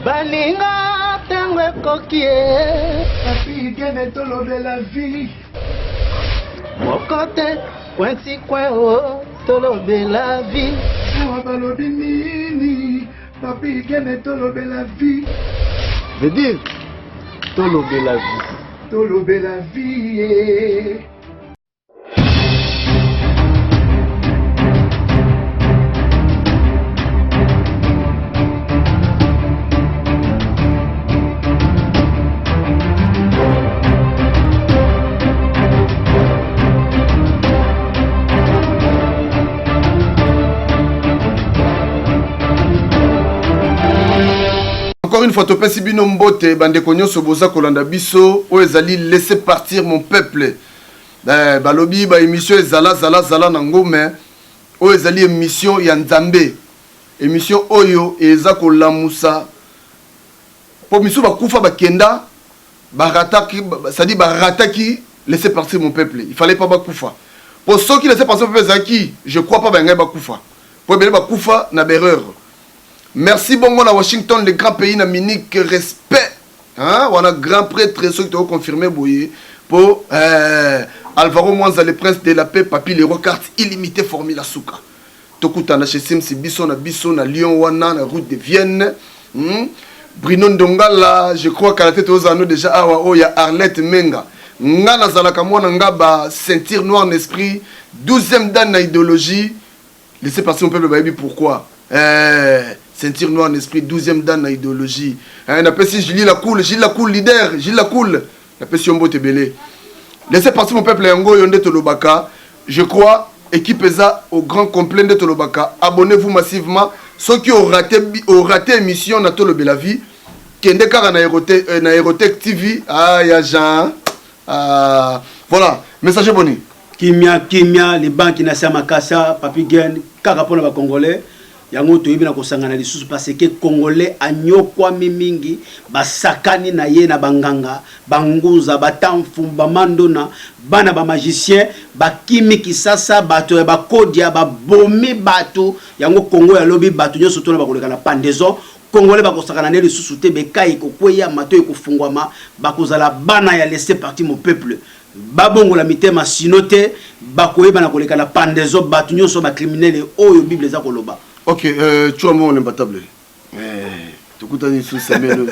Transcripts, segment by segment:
Baninga tangwe kokie Papi gene tolobe la vie Mokote kwensi kweo tolobe la vie Awa balobi nini Papi gene tolobe la vie Veut dire tolobe la vie Tolobe la vie Encore une fois, Topesi Bino Mbote, Bandeko Nyonso Boza Kolanda Biso, Oezali laisser partir mon peuple. Balobi, ba émission Zala Nangome, Oezali émission Yanzambe. Émission Oyo, Ezako Lamoussa. Pour Misso Bakoufa Bakenda, Barataki, c'est-à-dire Barataki, laisser partir mon peuple. Il fallait pas Bakoufa. Pour ceux qui laissaient partir mon peuple, Zaki, je crois pas Bangay Bakoufa. Pour bien Bakoufa, n'a erreur. Merci bongo à Washington, le grand pays n'aminique respect. Hein? On a grand prêtre ceux qui ont confirmé Boye pour Alvaro Mwanza, le prince de la paix, Papi les rois carte illimitée Formula Souka. Tokutana chez Sim, c'est Bisson à Lyon, Wana, la route de Vienne. Bruno Ndongala, je crois qu'à la tête aux anneaux déjà, il y a Arlette Menga. Ngana Zalakamwana Ngaba, ceinture noire en esprit, 12e dan na idéologie. Laissez passer mon peuple, baby, pourquoi? Ceinture noire en esprit, 12e dan na idéologie. On appelle si Gilles Lacoule leader, Gilles Lacoule. On appelle si Ombo Tebele. Laissez passer mon peuple Yango Yonde Tolobaka. Je crois, équipe ESA au grand complet de Tolobaka. Abonnez-vous massivement. Ceux qui ont raté émission na Tolobe la vie. Kende Kara na Aerotech TV. Ah, ya Jean. Voilà. Message boni. Kimia, les banques na Samakasa, Papi Gen, Kara pour les Congolais. Yango to yebina kosangana lisusu parce que Congolais anyokwa mingi basakani na ye na banganga banguza batamfumba mandona bana ba magicien bakimi kisasa bato ba kodia ba bomi bato yango Congo ya lobi bato nyoso tona bakoleka na pandezo Congolais bakosakana ne lisusu te bekai kokweya mato ekofungwama bakozala bana ya laisser partir mon peuple babongo la mitema sinote bakoyeba na koleka na pandezo bato nyoso ba criminel oyo bible za koloba. Ok, tu as mon imbattable. Tu écoutes une semaine.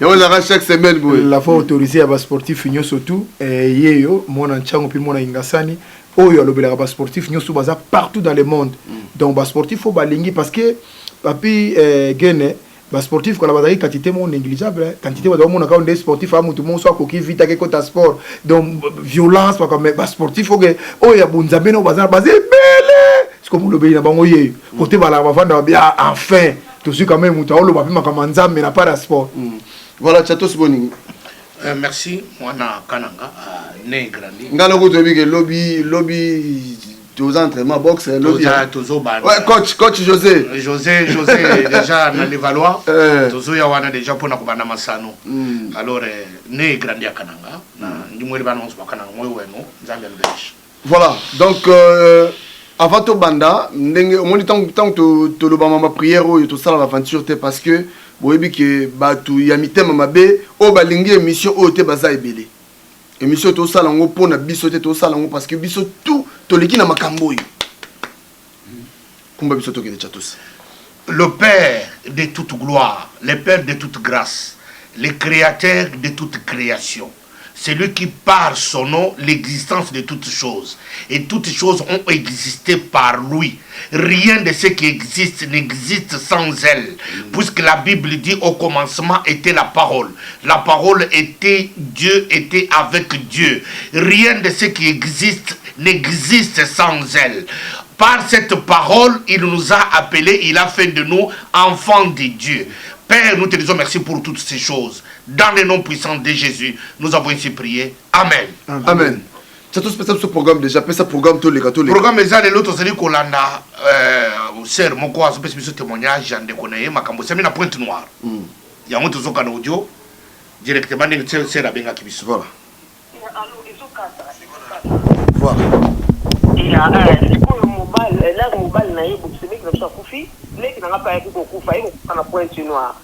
Il y a chaque semaine. La fois autorisée à bas sportif finio surtout. Yeyo, mon anchango puis mon ingasani. Oyo le bas sportif finio sous baza partout dans le monde. Donc bas sportif faut balingi parce que papi Gene bas sportif quand la bataille quantité mon négligeable. Quantité de mon account des sportifs à tout monde soit coquille vite avec côté sport. Donc violence pas comme bas sportif faut que oya bunzabe no baza basé belé. Comme le pays n'a pas oublié côté bala va bien enfin tout ce quand même tu as le papier comme Nzambe mais n'a pas de sport. Voilà Chatos Boni. Merci moi na Kananga né grandi. Ngalo ko to bi ke lobby tous entraînements boxe lobby. Ouais coach José déjà na Levallois. Tozo ya wana déjà pour na kubana masano. Alors né grandi à Kananga na ndimwe bana on se Kananga moi weno Nzambe albesh. Voilà donc avant to banda ndenge au moins tant to le bama prière ou to sala l'aventure te parce que boyebi ke batu ya mitema mabe o balingi émission o te baza ebele émission to sala ngo pona biso te to sala ngo parce que biso tout to leki na makambo yo kumba biso to ke de chatos. Le Père de toute gloire, le Père de toute grâce, le Créateur de toute création. C'est lui qui par son nom l'existence de toutes choses. Et toutes choses ont existé par lui. Rien de ce qui existe n'existe sans elle. Puisque la Bible dit au commencement était la parole. La parole était Dieu, était avec Dieu. Rien de ce qui existe n'existe sans elle. Par cette parole, il nous a appelés, il a fait de nous enfants de Dieu. Père, nous te disons merci pour toutes ces choses. Dans le nom puissant de Jésus, nous avons ainsi prié. Amen. Amen. C'est tout spécial ce programme déjà. Appelle ça programme tous les gâteaux. Programme déjà de l'autre, c'est Kolanda. Sœur, mon quoi, ce témoignage, j'en déconne. Ma cambo, c'est la pointe noire. Il y a un autre zokan audio. Directement, c'est la benga qui vit. Voilà. Voilà. Il a un mobile, là, mobile, il y a un mobile, il y a un mobile, il y a un pointe noire.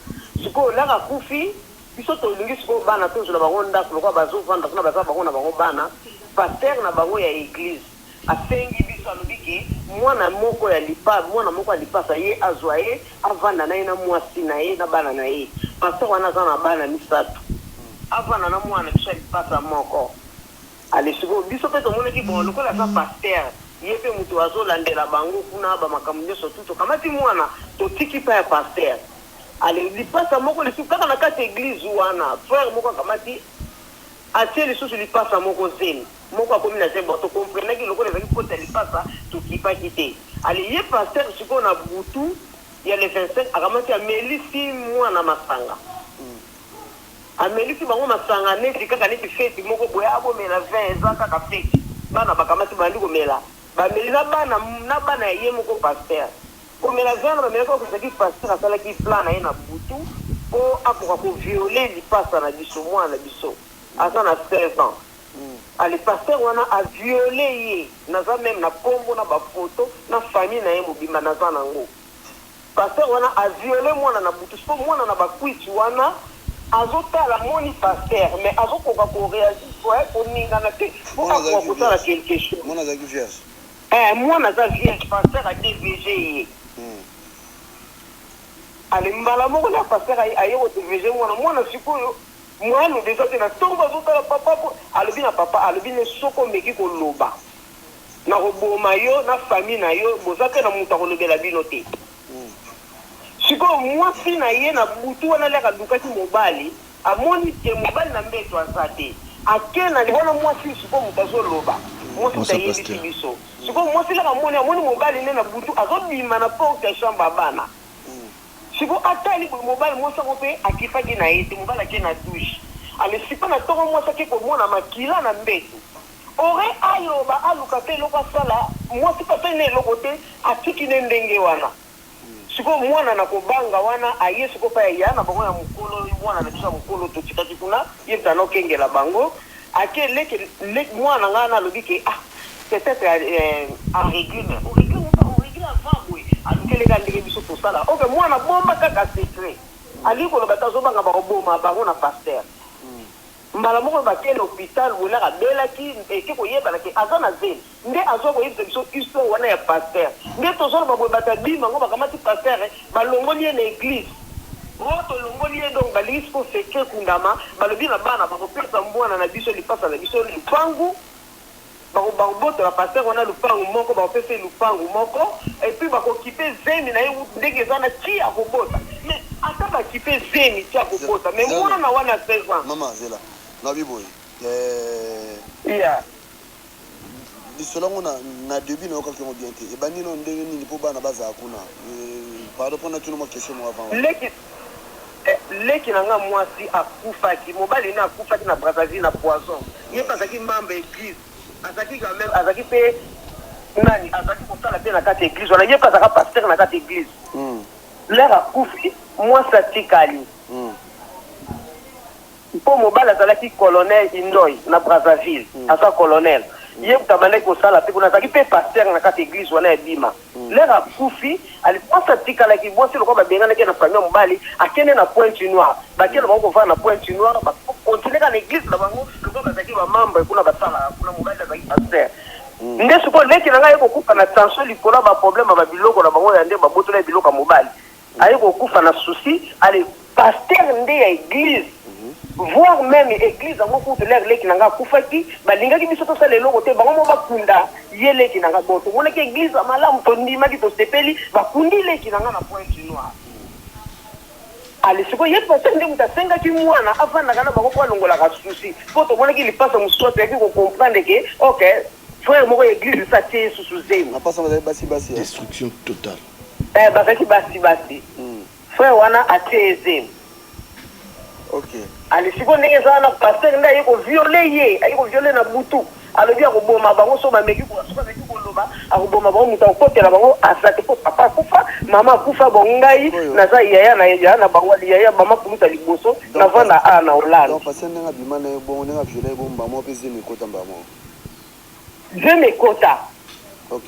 siko laka kufi biso to lingi siko bana to la bango ndako lokwa bazo vanda kuna baza bango na bango bana pasteur na bango ya église asengi biso alobiki mwana moko ya lipa mwana moko ya lipasa ye azwaye avanda na ye na mwasi na ye na bana na ye pasteur wana za na bana misatu avanda na mwana biso lipasa moko ale siko biso pe to moneki bon lokola za pasteur ye pe mutu azolandela bango kuna ba makambo nyonso tuto kamati mwana to tiki pa ya pasteur ale lipasa moko lisu kaka na kati église wana frère moko kamati atie lisusu lipasa moko zeni moko akomi na zembo to comprendre ki lokola ezali kota lipasa to kipa kite ale ye pasteur siko na butu ya le 25 akamati amelisi mwana masanga amelisi bango masanga neti kaka neti feti moko boya abomela 20 eza kaka feti bana bakamati bandi komela bamelisa bana na bana ye moko pasteur komela vana bamela ko kozaki pasteur asalaki plan na ye na butu po akoka ko violer lipasa na biso mwana biso asa na 16 ans ale pasteur wana a violer ye naza même na kombo na bafoto na famille na ye mobimba naza nango pasteur wana a violer mwana na butu so mwana na bakwiti wana azotala moni pasteur mais azokoka ko réagir ko ningana te po akoka kosala quelque chose mwana zaki vierge mwana za vierge pasteur a DVG ye ale mbala moko na pasteur aye ko DVG mwana sikoyo mwana déjà te na tombo azotala papa alobi na papa alobi ne soko meki koloba na koboma yo na famille na yo boza pe na mutu akolobela bino te sikoyo mwasi na ye na butu wana leka dukaki mobali amoni te mobali na mbeto aza te ake na libona mwasi sikoyo mutu azoloba mwasi tayebisi biso sikoyo mwasi leka amoni mobali ne na butu azobima na porte ya chambre abana siko atali mobali mwasi ako mpe akifaki na ye te mobali ake na douche ale siko na ntongo mwasi ake komona makila na mbeto ore ayoba aluka te eloko asala mwasi mpe pe na eloko te atiki ne ndenge wana siko mwana na kobanga wana aye siko pa ya na bango ya mukolo mwana na biso mukolo to tikati kuna ye tano kengela bango ake leke mwana ngana lobike peut-être en règle avant boy alukele ka ndenge biso to sala okay mwana bomba kaka secret ali ko lobata zo banga ba roboma bango na pasteur mbala moko bakele hôpital wala ka belaki eke ko yeba laki azana zeli nde azo ko yeba biso histoire wana ya pasteur nde to zo ba boy bata bima ngo bakamati pasteur balongoli na église roto longoli donc balis ko secret kundama balobi na bana ba ko pesa mbwana na biso lipasa na biso lipangu bakoboto la pasteur wana lupangu moko bakopesa lupangu moko et puis bakokipe zemi na ye ndenge eza na ti ya kobota mais ata bakipe zemi ti ya kobota mais mwana wana 16 ans mama zela na biboye ya lisolo ngo na début na okaki ngo bien te e bandi no ndenge nini po bana baza kuna pardon pona tuno mo question mo avant leki nanga mwasi akufaki mobali na akufaki na Brazzaville na poison ye pasaki mbamba église azaki quand même azaki pe nani azaki kosala pe na kati église wana ye pasaka pasteur na kati église lera kufi mwasi atikali mpo mobali azalaki colonel Indoy na Brazzaville aza colonel ye kutabandaki kosala pe kuna azalaki pe pasteur na kati église wana ebima lera kufi mwasi atikalaki mwasi lokwa babenganaki na famille mobali akende na Pointe Noire bakende bango kovaa na Pointe Noire bakontinue ka na église na bango lokwa bazalaki bamambre kuna basala kuna mobali azalaki pasteur nde sikoyo leki na ngai aye kokufa na tension likolo ya baproblème ya babiloko na bango ya nde babotola ya biloko ya mobali aye kokufa na souci ale pasteur nde ya église voire même église yango kutu lere leki na ngai akufaki balingaki biso tosala eloko te bango mo bakunda ye leki na ngai bo tomonaki église ya malamu tondimaki tosepeli bakundi leki na ngai na Pointe Noire ale sikoyo ye pasteur nde mutu asengaki mwana avandaka na bango po alongolaka souci po tomonaki lipasa mosusu ateyaki kocomprendre ke ok frère moko église esa tie ye susu zemi napasa bazali basi destruction totale bazalaki basi frère wana atie ye zemi ok ale sikoyo ndenge eza wana pasteur nde aye koviole ye aye koviole na butu alobi akoboma bango so bameki koloba akoboma bango moto akokotela bango asate po papa akufa mama akufa bongai naza yaya na bango yaya mama kumuta liboso navanda na Hollande donc pasteur ndenge abima na ye bongo ndenge aviole ye bongo mbamo mpe zemi ekota mbamo zemi ekota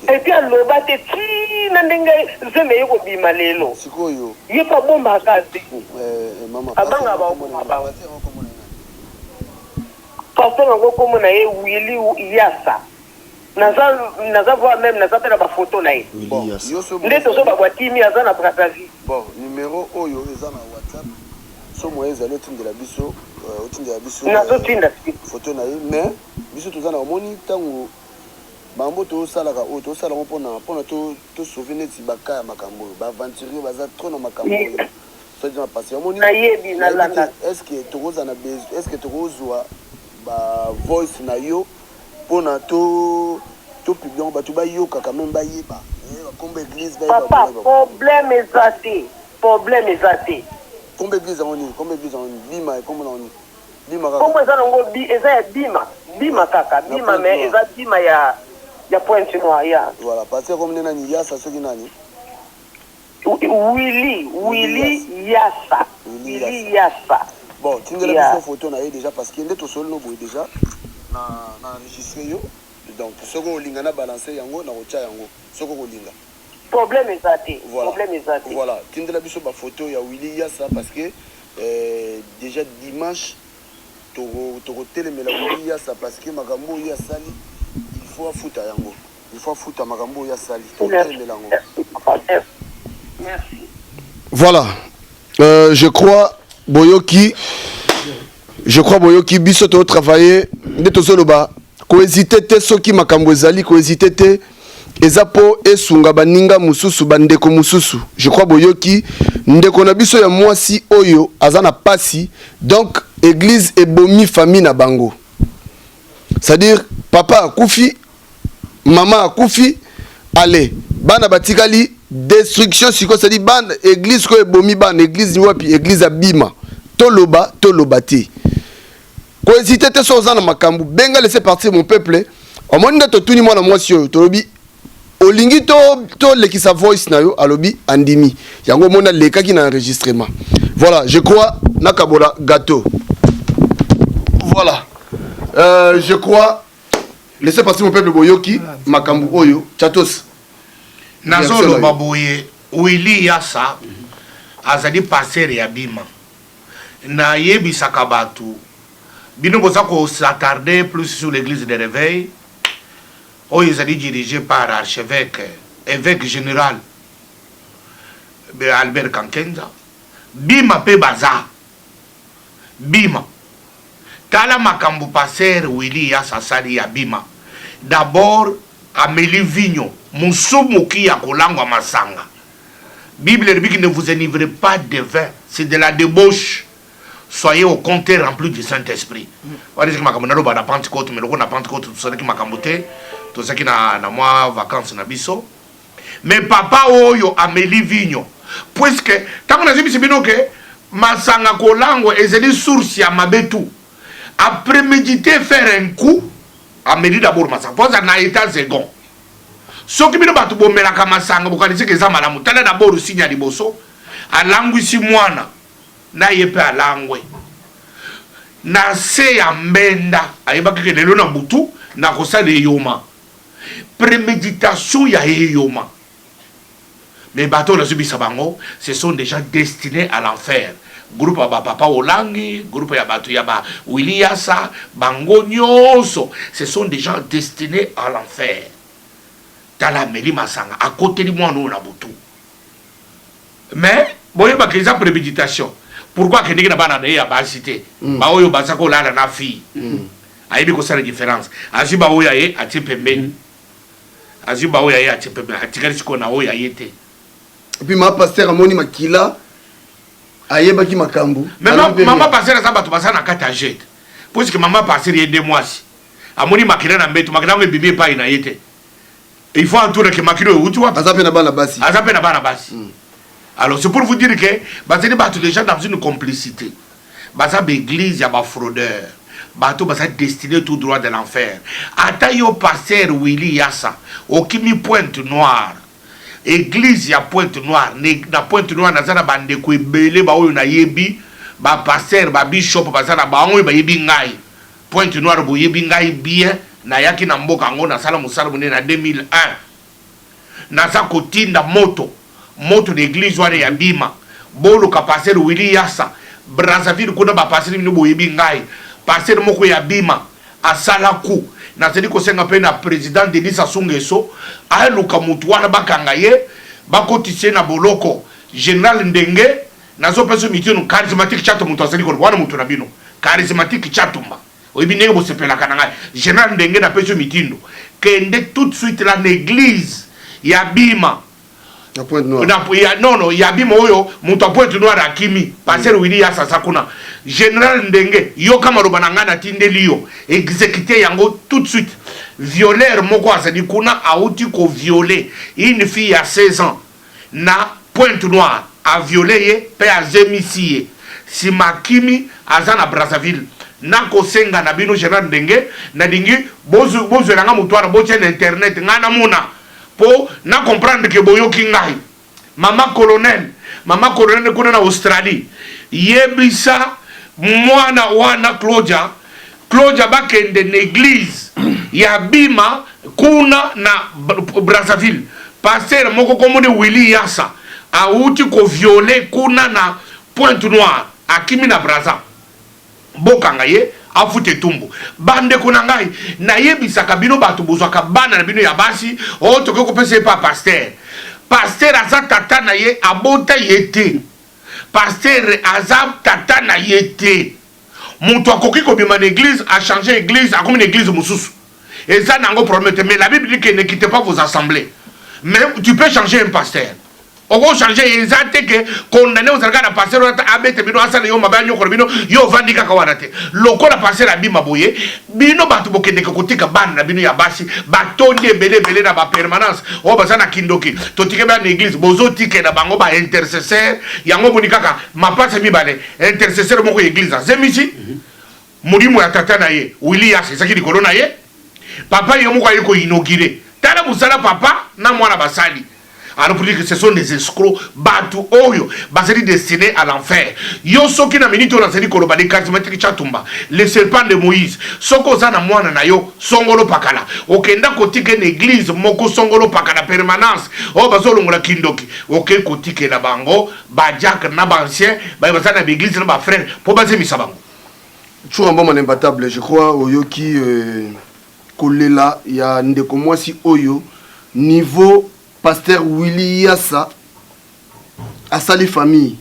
Et puis aloba te tina ndenge nzembe yeko bima lelo. Sikoyo. Ye pa bomba kasi. Maman. Abanga ba okuma. Pasteur ngo komona ye Willy Yassa. Naza voir même naza pe na ba photo na ye. Nde tozo ba boitimi aza na Brazzaville. Bon, numéro oyo eza na WhatsApp. So moye ezali tindela biso, tindela biso. Nazo tinda photo na ye, mais biso toza na omoni tango bambo to salaka o to sala mpona to souvenir ti bakaya makambo ba aventurier baza trop na makambo so dina passer omoni na yebi na landa est-ce que tokoza na est-ce que tokozwa ba voice na yo pona to publier ba to ba yoka quand même ba yeba comme église ba papa problème ezate comme église on bima comme on bima comme ça ngo eza bima kaka bima mais eza bima ya Pointe Noire ya. Voilà, parce que comme nena ni Yassa soki nani? Willy Yassa. Bon, tu me la photo na déjà parce qu'il est au sol no boy déjà na enregistré yo. Donc soko lingana balancer yango na rocha yango. Soko linga. Problème ezate. Voilà, tu me la biso ba photo ya Willy Yassa parce que déjà dimanche toko telemela Willy Yassa parce que makambo ya sali il faut foutre makambo ya sali. Merci. Voilà. Je crois Boyoki biso to travailler ndeto soloba ko hésiter te soki makambo ezali ko hésiter te ezapo esunga baninga mususu bandeko mususu. Je crois Boyoki ndeko na biso ya mwasi oyo azana pasi donc église ebomi famille na bango. C'est-à-dire papa akufi maman akufi allez bana batikali destruction siko c'est-à-dire bana église ko ebomi bana église ni wapi église abima toloba te ko hésiter te so na makambu benga laisser partir mon peuple omoni to tuni mwana mwasi oyo tolobi olingi to lekisa voice na yo alobi andimi yango mona lekaki na enregistrement. Voilà, je crois nakabola gâteau. Voilà. Je crois laissez passer mon peuple Boyoki makambu oyo chatos nazolo baboye Willy Yassa azali passer ya bima na yebisaka batu bino boza ko s'attarder plus sur l'église de réveil oyo ezali dirigé par évêque général Albert Kankenza bima pe baza bima tala makambu passer Willy Yassa sali ya bima d'abord Amélie Vignon musumu ki ya kolangwa masanga Bible dit que ne vous enivrez pas de vin, c'est de la débauche. Soyez au compteur rempli du Saint-Esprit. On dit que makambo na la Pentecôte mais le na Pentecôte tout ça qui makambote tout ça qui na moi vacances na biso. Mais papa oyo Amélie Vignon puisque tant on a dit bino que masanga kolangwa ezeli source ya mabetu. Après méditer faire un coup Amélie d'abord masanga pose na état second. Ce qui bino batu bomelaka masanga bokanisi ke za malamu tala d'abord sinya liboso alangwisi mwana na yepe alangwe na se ya mbenda ayebaki ke lelo na butu na kosala eyoma préméditation ya eyoma mais bateau la subisa bango ce sont des gens destinés à l'enfer. Groupe ya papa Olangi, groupe ya batu ya ba Willy Yassa, bango nyonso, ce sont des gens destinés à l'enfer. Tala meli masanga à côté de moi nous na butu. Mais boye ba keza préméditation. Pourquoi que ndenge na bana na ya ba cité? Ba oyo ba sako la na fille. Ayibi ko sala différence. Aziba oyo ye ati pembeni. Aziba oyo ye ati pembeni. Atikali siko na oyo yete. Et puis ma pasteur amoni makila ayebaki makambu. Mais maman pasteur ça batu basana kata jet. Parce que maman pasteur y 2 mois. Amoni makila na mbetu makila me bibi pa ina yete. Il faut entourer que makilo utu wa azape na bana basi. Azape na bana basi. Alors c'est pour vous dire que basani batu déjà dans une complicité. Basa l'église ya ba fraudeur. Bato basa destiné tout droit de l'enfer. Ata yo pasteur Willy Yassa okimi Pointe Noire. Église ya Pointe Noire, na Pointe Noire nazana bande ko ebele ba oyo na yebi ba pasteur ba bishop bazana ba oyo ba yebi ngai. Pointe Noire bo yebi ngai bien na yaki na mboka ngo na sala musala munene na 2001 naza kotinda moto d'église wana ya bima boluka pasteur Willy Yassa Brazzaville kuna ba pasteur mino boyebi ngai pasteur moko ya bima asala ku nazali kosenga pe na président Denis Sassou Nguesso aluka mutu wana bakanga ye bakotise na boloko général Ndenge nazo peso mitino charismatique chato mutu azali ko wana mutu na bino charismatique chatumba oyebi ndenge bosepelaka na ngai général Ndenge na peso mitindo kende tout de suite la l'église ya bima na Pointe Noire non ya bima oyo mutu a Pointe Noire akimi pasteur Willy Yassa sakuna général Ndenge yo kama robana ngana tindeli yo exécuter yango tout de suite violeur moko azali kuna auti ko violer une fille à 16 ans na Pointe Noire a violé ye pe a zemisi ye si makimi azana Brazzaville na kosenga na bino général Ndenge na dingi bozu langa mutwara boche na internet ngana muna po na comprendre que boyoki ngai mama colonel kuna na Australie yebisa mwana wana Claudia bakende na église ya bima kuna na Brazzaville pasteur moko komone Willy Yassa auti ko violer kuna na Pointe Noire akimi na Brazza bokanga ye afute tumbu bande kuna ngai na yebisaka bino batu bozwaka bana na bino ya basi o toke kopesa pa pasteur aza tata na ye abota yete pasteur aza tata na yete mutu akoki kobima na église a changer église a comme une église mususu et ça nango problème mais la Bible dit que ne quittez pas vos assemblées mais tu peux changer un pasteur on va changer exactement que condamné aux argades à passer abete bino asala yo mabanyo ko bino yo vandika kawarate loko la passer la bima boye bino batu bokende ko kotika ban na bino ya basi batonde belé na ba permanence o bazana kindoki totike ba na église bozo tike na bango ba intercesseur yango bonikaka mapasa mibale intercesseur moko église zemisi mulimo ya tata na ye Willy Yassa saki likolo na ye papa yo moko ayiko inaugurer tala musala papa na mwana basali. Alors pour dire que ce sont des escrocs, batu oyo, baseli destinés à l'enfer. Yo soki na minute on seli koloba les charismatiques chatumba, les serpents de Moïse. Soko zana mwana na yo songolo pakala. Okenda kotike l'église moko songolo pakala permanence. O bazolo ngola kindoki. Ok kotike na bango, bajak na bancien, ba bazana l'église na ba frère, po baze misabango. toujours un bon man imbattable, je crois oyoki kolela ya ndeko mwasi oyo niveau pasteur Willy Yassa a sali famille.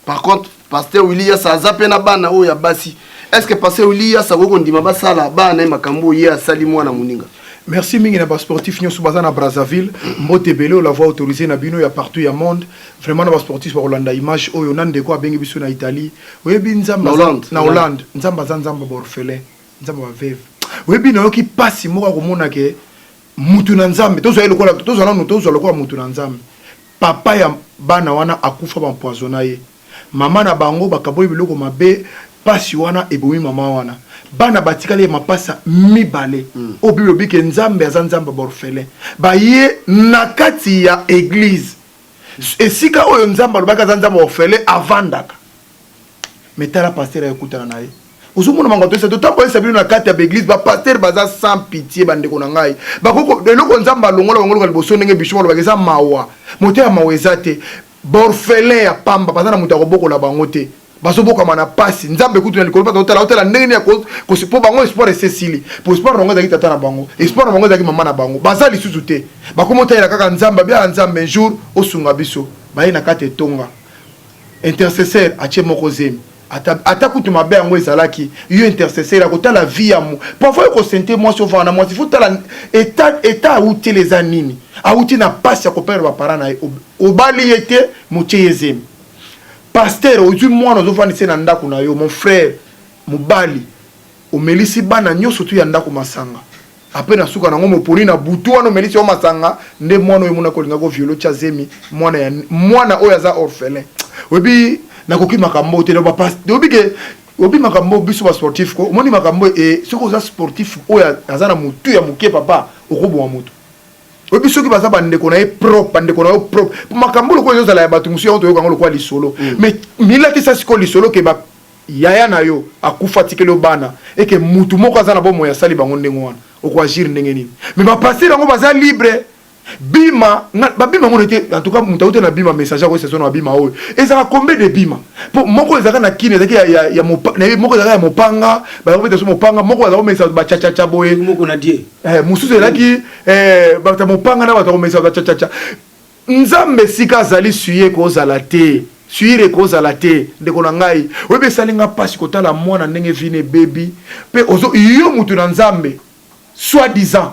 Par contre, pasteur Willy Yassa a zappé na bana oya basi. Est-ce que pasteur Willy Yassa ko ndima basala bana makambo ya sali mwana muninga? Merci mingi na ba sportif nyoso baza na Brazzaville, mbote belé la voix autorisée na bino ya partout ya monde. Vraiment na ba sportif ba Hollande image oyo nande ko abengi biso na Italie. Oyebi nzamba na Hollande, nzamba nzamba ba orphelin, nzamba ba veuve. Oyebi na yoki pasi moko ko mona ke mutu na nzambe tozo lokola tozo na tozo lokola mutu na nzambe papa ya bana wana akufa ba empoisonné ye mama na bango bakaboyi biloko mabe pasi wana ebomi mama wana bana batikale mapasa mibale o bible bike nzambe azan nzamba borfele ba ye na kati ya église esika oyo nzamba lobaka azan nzamba borfele avandaka metala pasteur ekutana na ye uzumuna mango to tambo esabino na kati ya église ba pasteur baza sans pitié bande ko na ngai bakoko eloko nzamba longola ngolo liboso ndenge bishimo lo bakeza mawa mote ya mawezate borfele ya pamba bazana muta ko boko la bango te bazoboka mana pasi nzambe kutu na likolo pa totala hotela ndenge ya ko sipo bango espoir esesili pour espoir rongo za kitata na bango espoir rongo za ki mama na bango bazali susu te bakomota ila kaka nzamba bia nzambe jour osunga biso baye na kati tonga intercesseur ache moko zemi ata kutu mabe yango ezalaki yo intercesseur akotala vie ya mo parfois ko sente moi so vana moi il faut tala état outi les anini outi na passe ya ko perdre ba parents na obali yete motie yezemi pasteur ozu mwana ozofani se na ndako na yo mon frère mobali omelisi bana nyoso tu ya ndako masanga après na suka nango moponi na butu wana omelisi o masanga nde mwana oyo mona ko linga ko violo cha zemi mwana oyo aza orphelin webi nakoki makambo te ba pas obi makambo biso ba sportif ko moni makambo e soko za sportif oyo azana mutu ya muke papa okobwa mutu obi soki baza bande ko na e propre bande ko na o propre makambo loko yo zala ya batu musu yo to yo kango lokwa lisolo mais milati sa siko lisolo ke ba yaya na yo akufa tikelo bana et que mutu moko azana bo moya sali bango ndengo wana okwa agir ndenge nini mais ba passer yango baza libre bima babima on était en tout cas mutaute na bima message ko saison na bima oyo ezaka combien de bima pour moko ezaka na kine ezaki ya moko ezaka ya mopanga ba ko beteso mopanga moko ezaka message ba cha cha boye moko na die mususu ezaki ba ta mopanga na ba ta message ba cha cha nzambe sika zali suye ko zalate suire ko zalate ndeko na ngai webe salinga pasi kotala mwana ndenge vine baby pe ozo yo mutu na nzambe soi-disant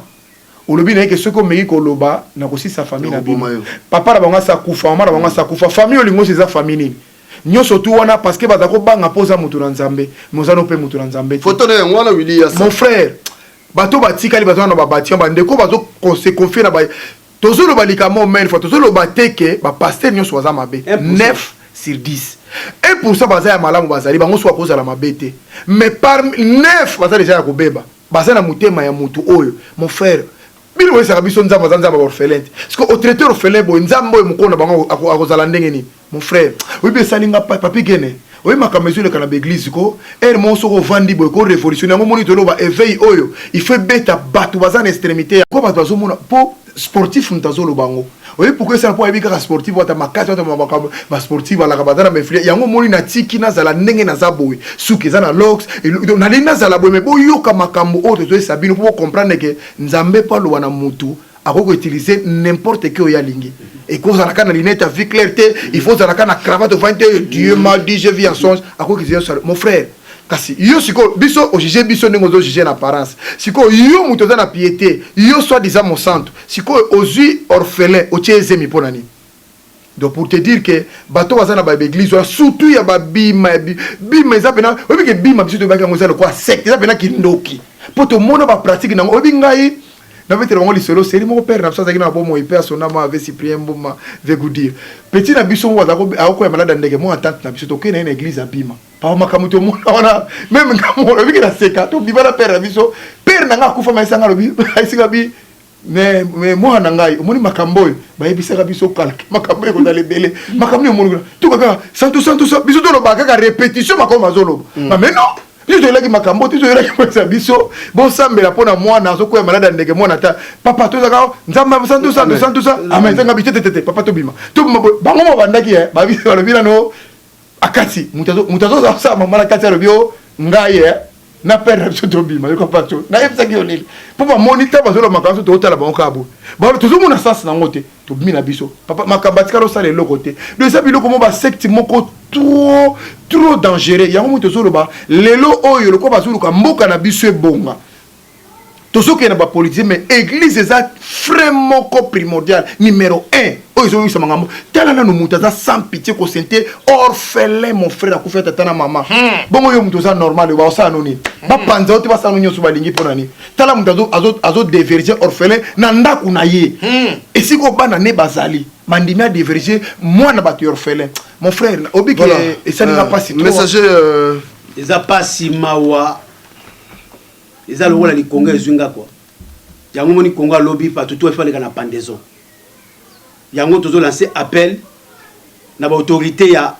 olobi na yeke soko meki koloba na kosisa famille na bima papa na bango sa kufa mama na bango sa kufa famille olingo c'est famille nini nyoso tu wana parce que bazako banga poza mutu na nzambe mozano pe mutu na nzambe photo na ngwana Willy ya mon frère bato batikali bato na babati ba ndeko bazo se confier na ba tozolo balikamo men fois tozolo bateke ba pasteur nyoso waza mabe 9 sur 10 et pour ça baza ya malamu bazali bango so akoza la mabete mais parmi 9 baza déjà ya kobeba baza na mutema ya mutu oyo mon frère bino wesa kabiso nzamba zanzamba orphelin parce que au traiteur orphelin bo nzamba oyo mukona bango akozala ndenge ni mon frère oui be salinga papi gene oui makamezule kana l'église ko er monso ko vandi boy ko révolutionnaire mo moni to loba éveil oyo il fait beta batu baza na extrémité ko batu bazo mona po sportif ntazolo bango oui pourquoi ça pas ebika sportif wata makasi wata mabakabo ba sportif ala kabadana me frère yango moni na tiki na zala ndenge na zaboy suki za na locks na lina zala boy me boyo ka makambo oto to sabino pour comprendre que nzambe pa lo wana mutu akoko utiliser n'importe qui oya lingi et cause à la canne lunette avec clarté il faut à la canne cravate au 21 Dieu m'a dit je vis en songe akoko utiliser mon frère kasi yo siko biso o juger biso ndenge ozo juger en apparence siko yo muto na piété yo soit disant mon centre siko ozui orphelin o tieze mi ponani donc pour te dire que bato bazana ba église surtout ya ba bima bima za pena obi ke bima biso to ba ka ngozalo kwa secte za pena kindoki poto mona ba pratique na obi ngai na vetere bango lisolo seli moko père na biso na bomo ipe asonama avec Cyprien Mboma veut dire petit na biso wa zako ako ya malade ndenge mo attente na biso to kena na église abima pa makamuto mo ona même ngamo lo biki na seka to bibala père na biso père na nga kufa maisanga lo bi aisika bi mais moi na ngai omoni makambo ba yebisaka biso kalke makambo ko dale bele makambo mo to kaka santo biso to lo ba kaka répétition makambo mazolo mais non biso elaki makambo biso elaki kwesa biso bon sambela pona mwana azokoya malade ndenge mwana ta papa to zaka nzamba santo amen tanga bitete papa to bima to bango mo bandaki ba biso lo bina no akati mutazo za mama na kati lo bio ngaye na père biso to bima yo papa to na yebisa ki oneli papa monitor bazolo makambo to tala bango kabo ba to zo mona sens na ngote to bina biso papa makabatika lo sale lo côté de ça biloko mo ba secte moko trop dangereux yango muto zolo ba lelo oyo loko bazulu ka mboka na biso ebonga tosoke na ba politique mais église eza vraiment primordial numéro 1 oyo zo yisa mangambo tala na no muto za sans pitié ko sente orphelin mon frère akufa tata na mama bongo yo muto za normal ba osa noni ba panza ote ba sanu nyoso balingi ponani tala muto azo diverger orphelin na ndaku na ye esiko bana ne bazali mandimia diverger moi na batu orphelin mon frère obi que ça n'a pas si trop messager eza pasi mawa eza lokola likonga ezwinga quoi yango moni konga lobby partout tout fallait kana pendaison yango tozo lancer appel na ba autorité ya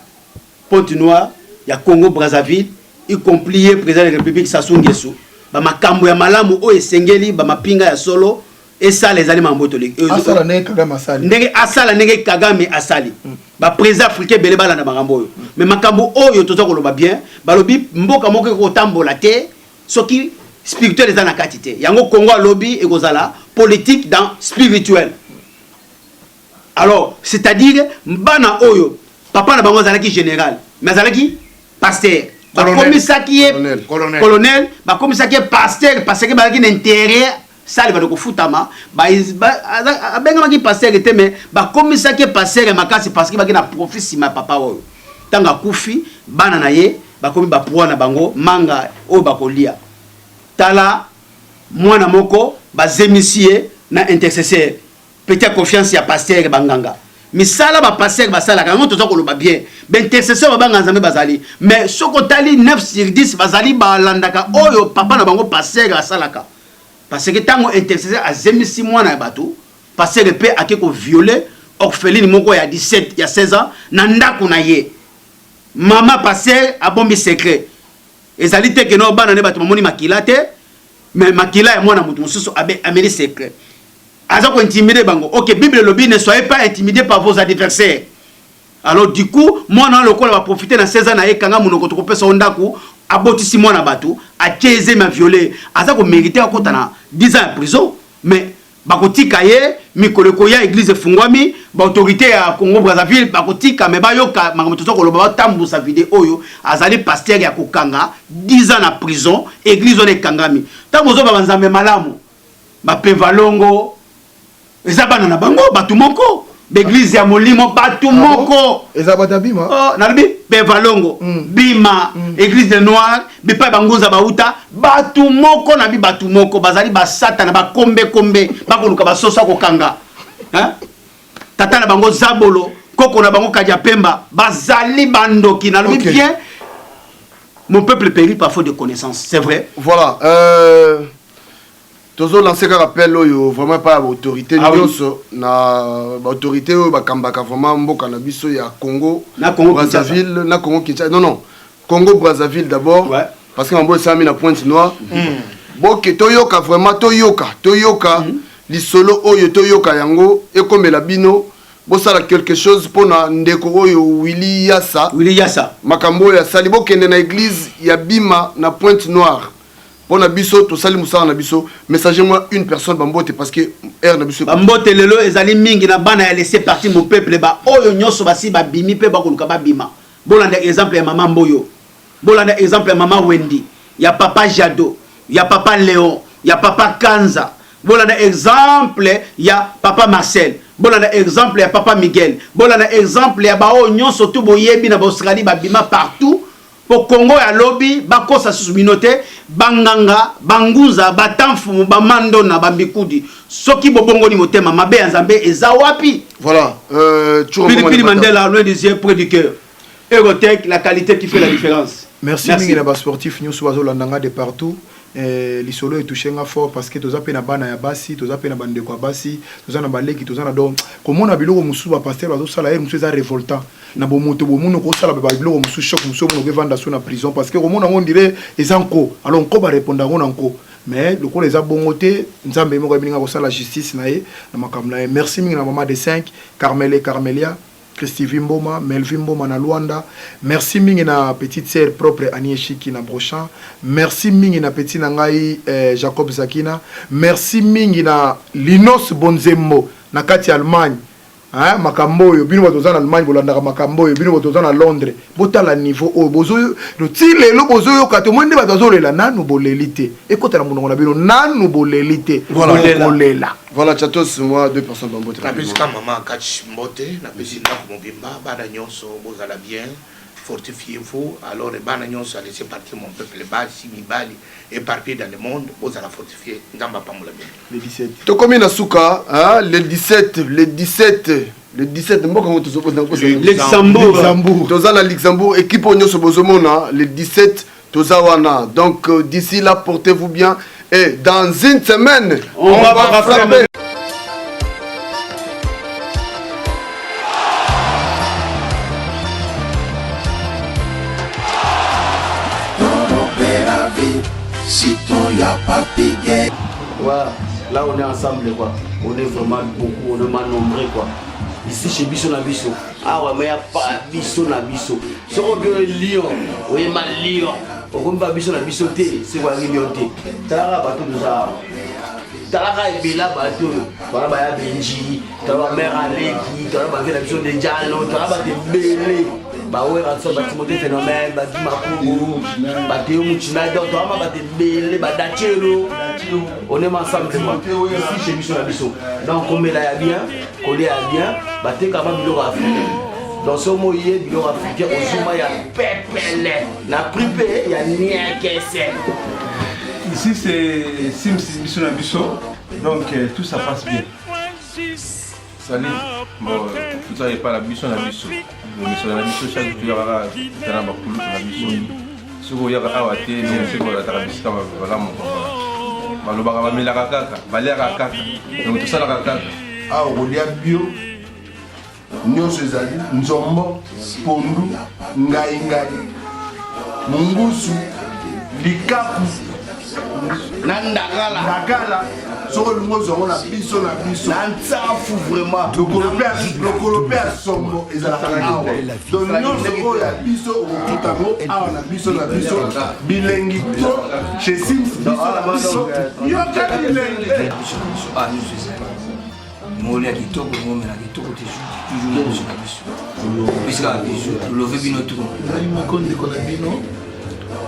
Pointe-Noire ya Congo Brazzaville y compris président de la République Sassou Nguesso ba makambo ya malamu o esengeli ba mapinga ya solo et ça les aliments mbotoli asala ne Kagame asali ndenge asala ndenge Kagame asali ba président africain belé bala na makambo yo mais makambo oyo tozo ko loba bien ba lobi mboka moko ko tambola te soki spirituel dans la quantité yango Congo lobby et kozala politique dans spirituel alors c'est-à-dire mbana oyo papa na bango zalaki général mais zalaki pasteur ba commissaire qui est colonel ba commissaire qui est pasteur parce que ba ki intérêt ça va ko futama ba benga ki pasteur était mais ba commissaire qui est pasteur makasi parce que ba ki na profit ma papa oyo tanga kufi bana na ye ba komi ba poa na bango manga oyo ba kolia tala mwana moko bazemisie na intercesseur peut-être confiance ya pasteur banganga misala ba pasteur basala kango tozo ko loba bien ben intercesseur ba banganga nzambe bazali mais soko tali 9 sur 10 bazali ba landaka oyo papa na bango pasteur asalaka parce que tango intercesseur azemisi mwana ya bato pasteur pe akeko violer orpheline moko ya 17 ya 16 ans na ndako na ye mama pasteur abombi secret ezali te que no bana ne bato moni makila te mais makila ya mwana mutu mususu abe ameli secret Azako intimider bango. OK, Bible lobby, ne soyez pas intimidés par vos adversaires. Alors du coup, moi non lokola va profiter na 16 ans na ekanga monoko to pesa ondaku abotisi mwana batu a cheze ma violer. Azako mériter akota na 10 ans en prison, mais bakotika ye mikoleko ya église fungwami ba autorité ya Congo Brazzaville bakotika me bayoka makamto ko loba tambusa vidéo oyo azali pasteur ya kokanga 10 ans na prison église on ekangami tabozo ba banzambe malamu ba pevalongo ezabana na bango batu moko l'église ya molimo batu moko ezabata bima oh nalbi pevalongo bima église de noir bipa bangoza bauta batu moko na bi batu moko bazali ba satana ba kombe bakoluka basosa kokanga hein tata na bango zabolo koko na bango kadia pemba bazali bandoki na lobi bien mon peuple périt par faute de connaissance c'est vrai voilà toujours lancer un rappel vraiment pas autorité na autorité ba kambaka vraiment mboka na biso ya Congo Brazzaville na Congo Kinshasa non Congo Brazzaville d'abord ouais. Parce que mambo ça mis na pointe noire boke toyoka vraiment toyoka lisolo oyo toyoka yango e comme la bino bosala quelque chose pona ndeko oyo Willy Yassa makambo ya sali bokende na église ya Bima na pointe noire. Bon abisso to sali musala na biso messager moi une personne bambote parce que air na biso bambote lelo ezali mingi na bana ya laisser partir mon peuple ba oyo nyoso basi ba bimi pe ba koluka ba bima bolanda exemple ya maman Mboyo bolanda exemple ya maman Wendy ya papa Jado ya papa Léon ya papa Kanza bolanda exemple ya papa Marcel bolanda exemple ya papa Miguel bolanda exemple ya ba oyo nyoso to boyebi na ba Australie ba bima partout. Pour Congo ya lobby bakosa susuminote banganga banguza batamfu bamando na bambikudi soki bobongo ni motema mabe ya Nzambe eza wapi voilà Philippe Mandela loin des yeux près du cœur Eurotech la qualité qui fait la différence. Merci mingi na ba sportif nyuso bazolandanga de partout lisolo etushenga fort parce que toza pe na bana ya basi toza pe na bandeko ya basi toza na baleki toza na donc komona biloko musu ba pasteur bazosala musu eza révoltant na bomoto bomuno ko sala ba biloko musu choc musu bono ke vanda so na prison parce que komona on dirait ezanko alors ko ba répondre ngo nanko mais le ko les a bongoté nzambe mo ko bininga ko sala justice na ye na makamla. Merci mingi na mama de 5 Carmelia Christy Mboma, Melvin Mboma na Luanda. Merci mingi na petite sœur propre Anieshiki na Brochamp. Merci mingi na petit nangai Jacob Zakina. Merci mingi na Linos Bonzembo na kati Allemagne. Hein makambo yo bino bozo na Allemagne bolanda makambo yo bino bozo na Londres. Botala niveau o bozo le tile lo bozo yo kato mwende bazo lela nanu bolelité. Ekota na munongo na bino nanu bolelité. Bolela. Voilà, Chatos, moi, 2 personnes dans votre la musique, maman, catch mbote, la musique, mon bimba, badagnon, so, bozala bien, fortifiez-vous, alors, les badagnons, ça laissez partir mon peuple, bas, si, mi bali, éparpillé dans le monde, bozala fortifier, n'amba pas moula bien. Le 17. Tu combien na souka, hein, le 17, moi, comment tu supposes dans Luxembourg. Toza na Luxembourg, équipe on se bozomona, le 17, Tozawana. Donc, d'ici là, portez-vous bien. Et dans une semaine, on va frapper. Voilà, là on est ensemble quoi. On est vraiment beaucoup, on est mal nombreux quoi. Ici chez Bisso na Bisso. Ah ouais, mais il n'y a pas Bisso na Bisso. Si on veut Lyon, oui, mal Lyon. On ne peut pas Bisso na Bisso, c'est quoi Lyon? T'as bateau de ça. T'as la Bela bateau. T'as la Benji, t'as la mère Aleki, t'as la Bisso de Diallo, t'as la Bélé. Bah ouais, on va Timothée Phénomène, bah du Makougou, bah Théo Mouchina, donc on va te Bélé, bah Dachelo. On est ensemble, ici chez Bisso na Bisso. Donc on met là bien, on est bien, bah t'es quand même biloko africain. Dans ce mot il y a biloko africain, au Zuma il y a pépélé, na pripé, il y a niakese. Ici c'est Sims Bisso na Bisso, donc tout ça passe bien. Salut, bon, tout ça n'est pas la Bisso na Bisso. Mais sur la Bisso, chaque jour il y aura un bakoulou na Bisso. Ce qu'il y a à Wate, c'est que la Tarabisca va mon Malobara va mettre la caca, Valera caca, donc tout ça la caca. Ah, on y a bio, nous sommes Nzombo, Pondu, Ngai, Mungusu, Likapu, Nandagala. soko lingo zongo na biso na nsafu vraiment lokolo mpe ya sombo ezalaka awa donc nyonso oyo ya biso okokutango awa na biso bilengi to chez Sims biso na biso yoka bilengi moli ya kitoko momela kitoko toujours biso na biso bisika biso love bino tu ngai moko ndeko na bino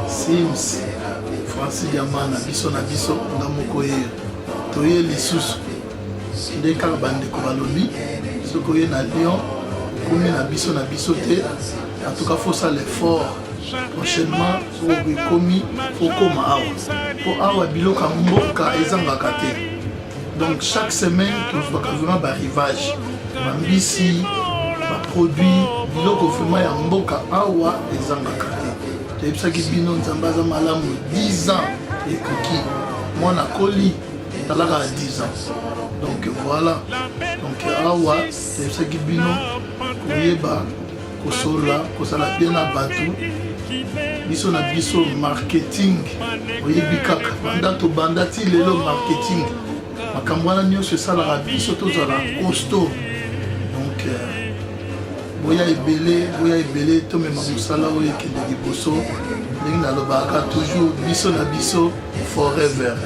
Sims Francis Diamana biso na biso nga moko ye toye lisusu nde kaka bandeko balobi soki oye na Lyon komi na biso te en tout cas faut ça l'effort prochainement soki ekomi faut koma awa po awa biloko ya mboka ezangaka te donc chaque semaine tozwaka vraiment barivage bambisi baproduit biloko vraiment ya mboka awa ezangaka te toyebisaki bino nzambe aza malamu 10 ans ekoki mwana koli talaka 10 ans donc voilà donc awa toyebisaki bino koyeba kosola kosala bien na bato biso na biso marketing oyebi kaka banda tobanda ti lelo marketing makambo wana nyonso esalaka biso tozala costaud donc boya ebele tomema mosala oyo ekende liboso ndenge nalobaka toujours biso na biso forever.